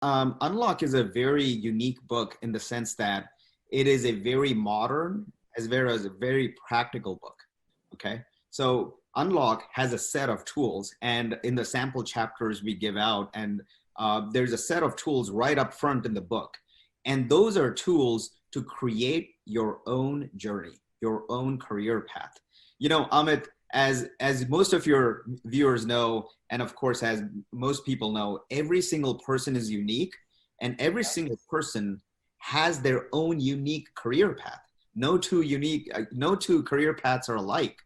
Unlock is a very unique book in the sense that it is a very modern as well as a very practical book. Okay. So Unlock has a set of tools, and in the sample chapters we give out, and there's a set of tools right up front in the book. And those are tools to create your own journey, your own career path. Amit, as most of your viewers know, and of course, as most people know, every single person is unique, and every single person has their own unique career path. No two career paths are alike.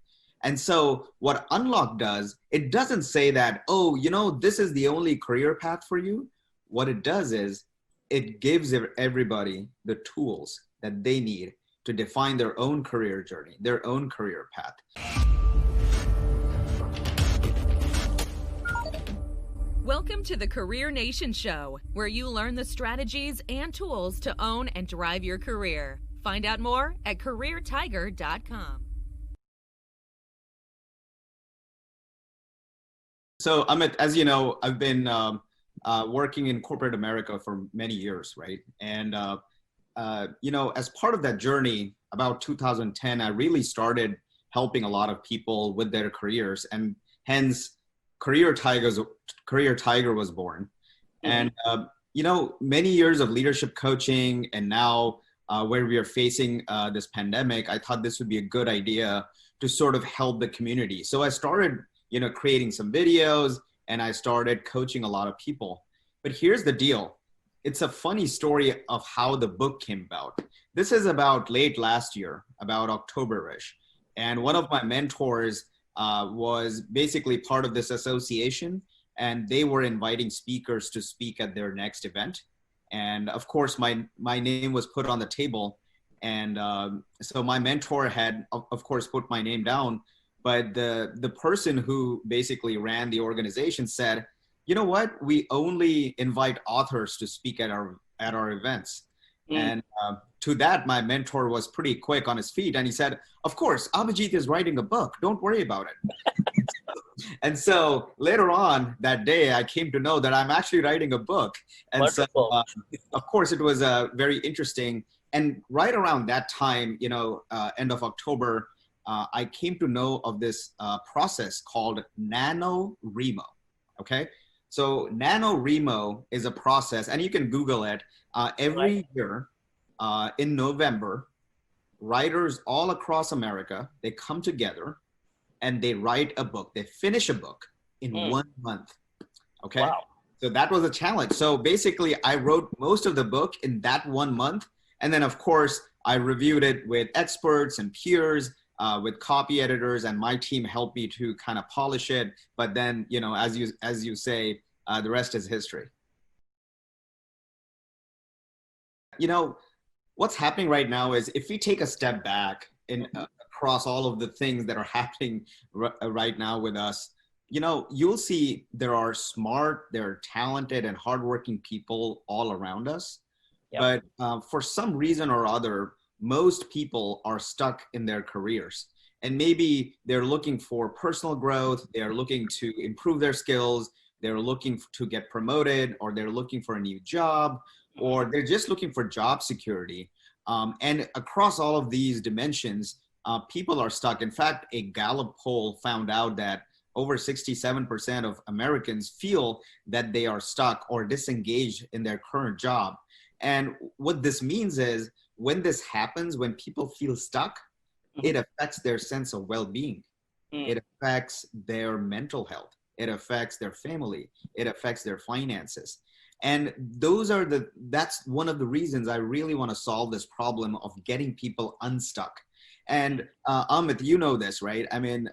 And so what Unlock does, it doesn't say that, oh, this is the only career path for you. What it does is it gives everybody the tools that they need to define their own career journey, their own career path. Welcome to the Career Nation Show, where you learn the strategies and tools to own and drive your career. Find out more at careertiger.com. So Amit, as you know, I've been working in corporate America for many years, right? And as part of that journey, about 2010, I really started helping a lot of people with their careers, and hence Career Tiger was born. And many years of leadership coaching, and now where we are facing this pandemic, I thought this would be a good idea to sort of help the community. So I started creating some videos, and I started coaching a lot of people. But here's the deal. It's a funny story of how the book came about. This is about late last year, about October-ish. And one of my mentors was basically part of this association, and they were inviting speakers to speak at their next event. And of course, my name was put on the table. And so my mentor had, of course, put my name down. But the person who basically ran the organization said, you know what, we only invite authors to speak at our events. And to that, my mentor was pretty quick on his feet, and he said, of course, Abhijeet is writing a book. Don't worry about it. And so later on that day, I came to know that I'm actually writing a book. And Wonderful. So, of course, it was very interesting. And right around that time, end of October, I came to know of this process called NaNoWriMo. Okay. So NaNoWriMo is a process, and you can Google it. Every year in November, writers all across America, they come together and they write a book. They finish a book in 1 month. Okay. Wow. So that was a challenge. So basically I wrote most of the book in that 1 month. And then of course I reviewed it with experts and peers, with copy editors, and my team helped me to kind of polish it. But then, as you say, the rest is history. What's happening right now is, if we take a step back in across all of the things that are happening right now with us, you'll see there are smart, there are talented and hardworking people all around us. Yep. But for some reason or other, most people are stuck in their careers, and maybe they're looking for personal growth. They're looking to improve their skills. They're looking to get promoted, or they're looking for a new job, or they're just looking for job security. And across all of these dimensions, people are stuck. In fact, a Gallup poll found out that over 67% of Americans feel that they are stuck or disengaged in their current job. And what this means is, when this happens, when people feel stuck, it affects their sense of well-being. It affects their mental health. It affects their family. It affects their finances. And that's one of the reasons I really want to solve this problem of getting people unstuck. And Amit, you know this, right? I mean,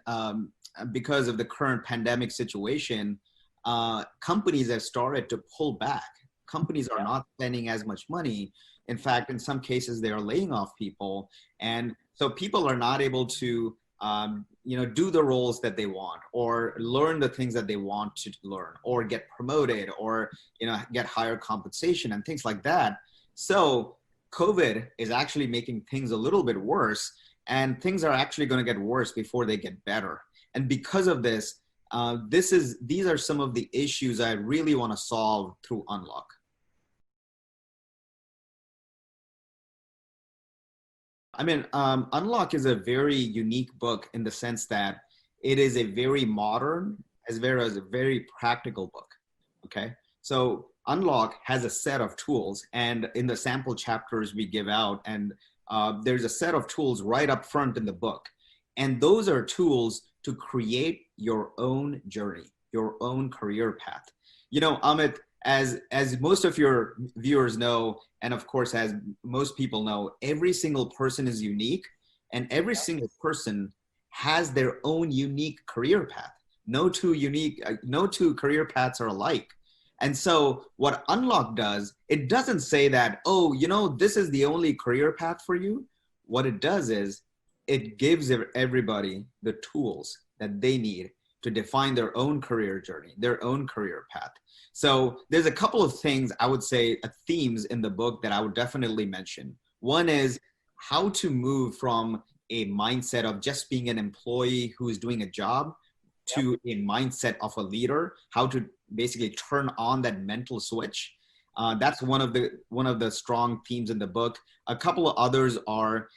because of the current pandemic situation, companies have started to pull back. Companies are not spending as much money. In fact, in some cases, they are laying off people. And so people are not able to, do the roles that they want, or learn the things that they want to learn, or get promoted, or, get higher compensation and things like that. So COVID is actually making things a little bit worse, and things are actually going to get worse before they get better. And because of this, these are some of the issues I really want to solve through Unlock. I mean, Unlock is a very unique book in the sense that it is a very modern as well as a very practical book. Okay. So Unlock has a set of tools, and in the sample chapters we give out, and there's a set of tools right up front in the book. And those are tools to create your own journey, your own career path. Amit, as most of your viewers know, and of course as most people know, every single person is unique, and every single person has their own unique career path. No two career paths are alike. And so what Unlock does, it doesn't say that, oh, this is the only career path for you. What it does is it gives everybody the tools that they need to define their own career journey, their own career path. So there's a couple of things I would say, themes in the book that I would definitely mention. One is how to move from a mindset of just being an employee who is doing a job to a mindset of a leader, how to basically turn on that mental switch. That's one of the strong themes in the book. A couple of others are,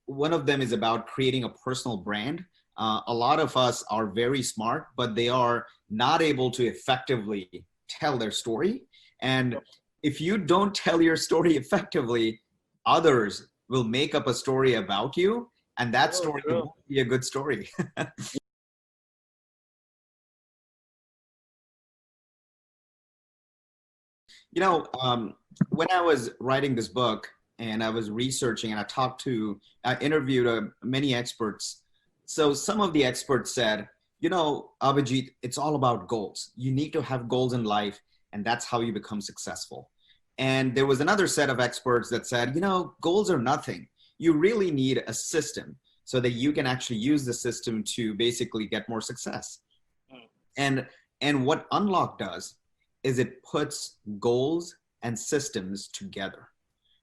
one of them is about creating a personal brand. A lot of us are very smart, but they are not able to effectively tell their story. And if you don't tell your story effectively, others will make up a story about you, and that story won't be a good story. When I was writing this book and I was researching and I interviewed many experts. So some of the experts said, Abhijeet, it's all about goals. You need to have goals in life, and that's how you become successful. And there was another set of experts that said, goals are nothing. You really need a system so that you can actually use the system to basically get more success. And what Unlock does is it puts goals and systems together,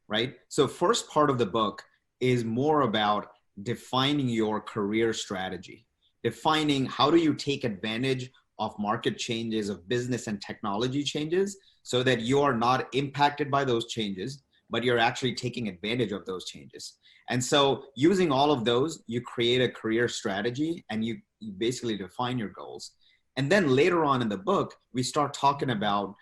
right? So first part of the book is more about defining your career strategy, defining how do you take advantage of market changes, of business and technology changes, so that you are not impacted by those changes, but you're actually taking advantage of those changes. And so using all of those, you create a career strategy and you basically define your goals. And then later on in the book, we start talking about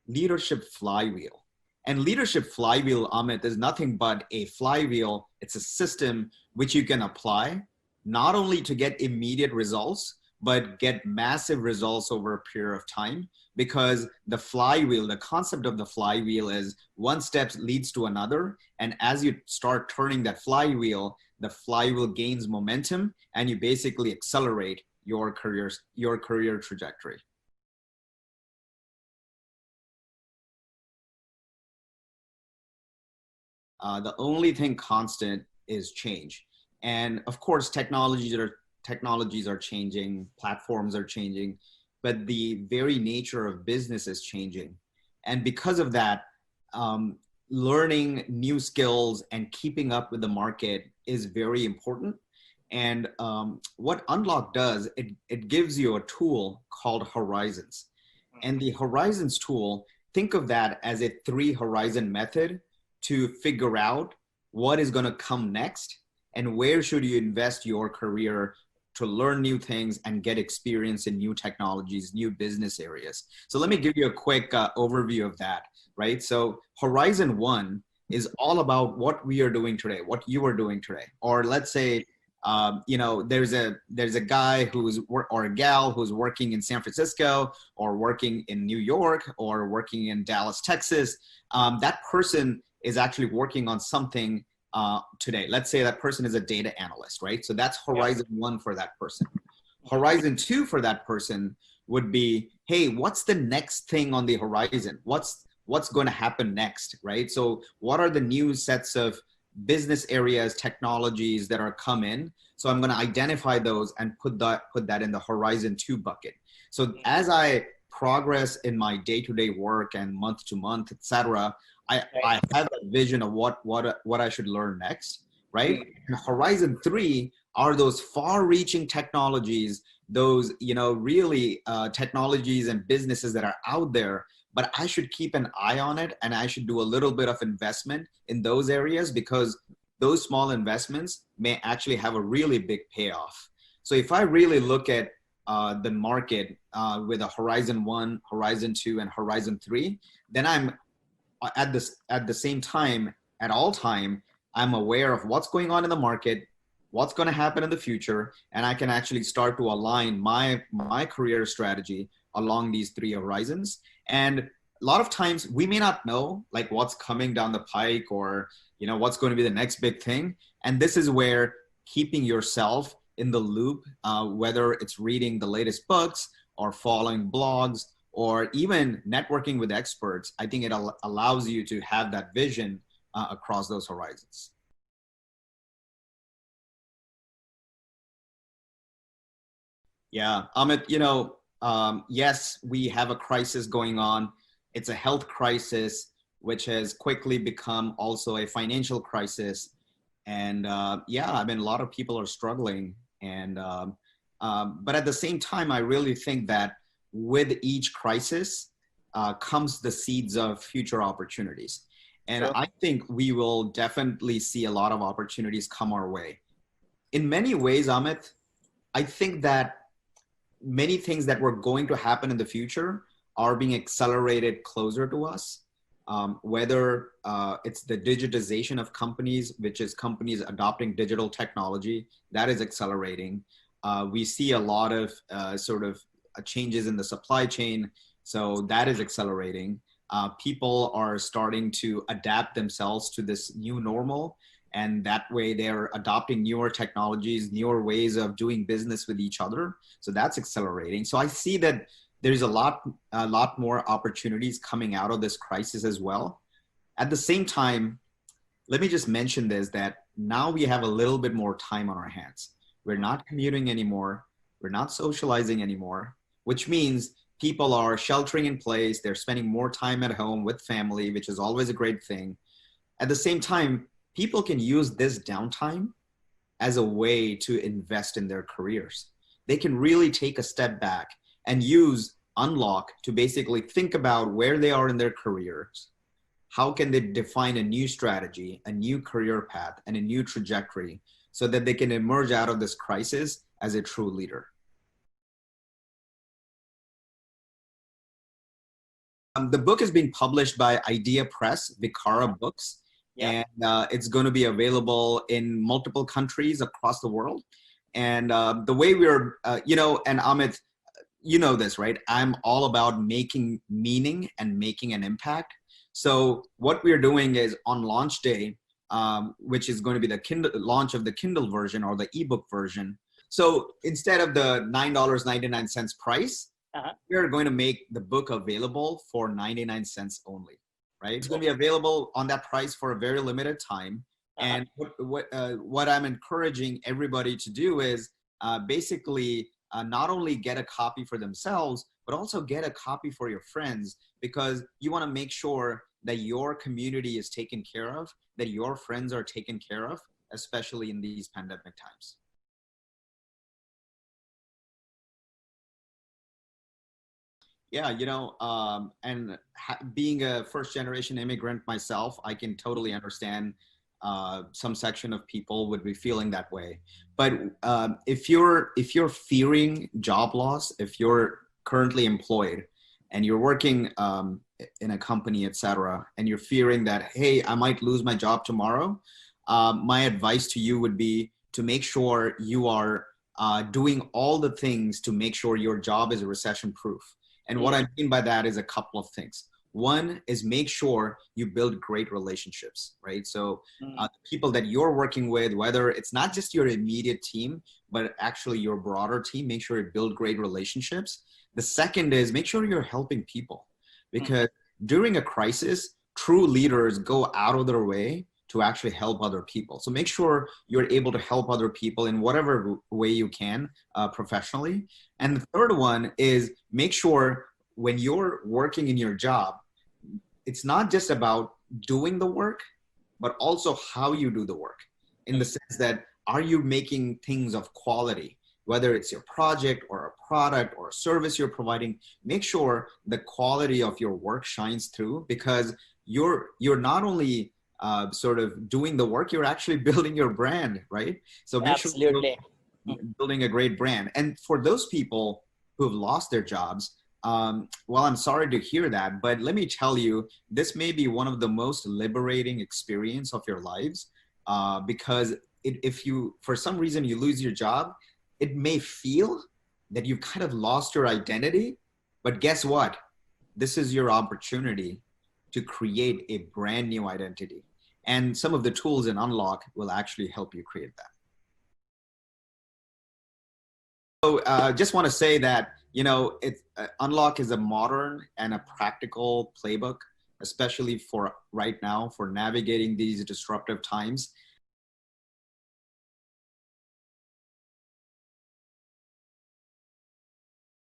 leadership flywheel. And leadership flywheel, Amit, is nothing but a flywheel. It's a system which you can apply not only to get immediate results, but get massive results over a period of time. Because the flywheel, the concept of the flywheel is one step leads to another. And as you start turning that flywheel, the flywheel gains momentum and you basically accelerate your career trajectory. The only thing constant is change. And of course, technologies are changing, platforms are changing, but the very nature of business is changing. And because of that, learning new skills and keeping up with the market is very important. And what Unlock does, it gives you a tool called Horizons. And the Horizons tool, think of that as a 3-horizon method to figure out what is going to come next and where should you invest your career to learn new things and get experience in new technologies, new business areas. So let me give you a quick overview of that, right? So Horizon 1 is all about what we are doing today, what you are doing today. Or let's say, there's a guy or a gal who's working in San Francisco or working in New York or working in Dallas, Texas. That person is actually working on something today. Let's say that person is a data analyst, right? So that's Horizon 1 for that person. Horizon 2 for that person would be, hey, what's the next thing on the horizon? What's going to happen next, right? So what are the new sets of business areas, technologies that are come in? So I'm going to identify those and put that in the Horizon 2 bucket. So as I progress in my day-to-day work and month to month, etc., I have a vision of what I should learn next, right? And Horizon 3 are those far-reaching technologies, those really technologies and businesses that are out there, but I should keep an eye on it and I should do a little bit of investment in those areas because those small investments may actually have a really big payoff. So if I really look at the market with a Horizon 1, Horizon 2, and Horizon 3, then I'm at the same time, at all time, I'm aware of what's going on in the market, what's going to happen in the future, and I can actually start to align my career strategy along these three horizons. And a lot of times we may not know like what's coming down the pike or what's going to be the next big thing. And this is where keeping yourself in the loop, whether it's reading the latest books or following blogs or even networking with experts, I think it allows you to have that vision across those horizons. Yeah, Amit, yes, we have a crisis going on. It's a health crisis, which has quickly become also a financial crisis. And yeah, I mean, a lot of people are struggling. And but at the same time, I really think that with each crisis comes the seeds of future opportunities. And Sure. I think we will definitely see a lot of opportunities come our way. In many ways, Amit, I think that many things that were going to happen in the future are being accelerated closer to us. Whether it's the digitization of companies, which is companies adopting digital technology, that is accelerating. We see a lot of sort of changes in the supply chain, so that is accelerating. People are starting to adapt themselves to this new normal, and that way they're adopting newer technologies, newer ways of doing business with each other. So that's accelerating. So I see that there's a lot more opportunities coming out of this crisis as well. At the same time, let me just mention this, that now we have a little bit more time on our hands. We're not commuting anymore. We're not socializing anymore, which means people are sheltering in place. They're spending more time at home with family, which is always a great thing. At the same time, people can use this downtime as a way to invest in their careers. They can really take a step back and use Unlock to basically think about where they are in their careers. How can they define a new strategy, a new career path, and a new trajectory so that they can emerge out of this crisis as a true leader? The book is being published by Idea Press, Vicara Books, Yeah. and it's going to be available in multiple countries across the world. And the way we're, and Amit, you know this, right? I'm all about making meaning and making an impact. So what we're doing is on launch day, which is going to be the Kindle launch of the Kindle version or the ebook version. So instead of the $9.99 price, we're going to make the book available for 99 cents only, right? It's going to be available on that price for a very limited time. And what I'm encouraging everybody to do is basically not only get a copy for themselves, but also get a copy for your friends, because you want to make sure that your community is taken care of, that your friends are taken care of, especially in these pandemic times. Yeah, and being a first generation immigrant myself, I can totally understand some section of people would be feeling that way. But if you're fearing job loss, if you're currently employed and you're working in a company, etc., and you're fearing that, hey, I might lose my job tomorrow, my advice to you would be to make sure you are doing all the things to make sure your job is recession proof. And what I mean by that is a couple of things. One is make sure you build great relationships, right? So the people that you're working with, whether it's not just your immediate team, but actually your broader team, make sure you build great relationships. The second is make sure you're helping people, because during a crisis, true leaders go out of their way to actually help other people. So make sure you're able to help other people in whatever way you can professionally. And the third one is make sure when you're working in your job, it's not just about doing the work, but also how you do the work, in the sense that, are you making things of quality? whether it's your project or a product or a service you're providing, make sure the quality of your work shines through, because you're not only sort of doing the work, you're actually building your brand, right? So make sure you're Absolutely. building a great brand. And for those people who've lost their jobs, well, I'm sorry to hear that, but let me tell you, this may be one of the most liberating experience of your lives, because if you, for some reason, you lose your job, it may feel that you've kind of lost your identity, but guess what? This is your opportunity to create a brand new identity. And some of the tools in Unlock will actually help you create that. So just want to say that, Unlock is a modern and a practical playbook, especially for right now, for navigating these disruptive times.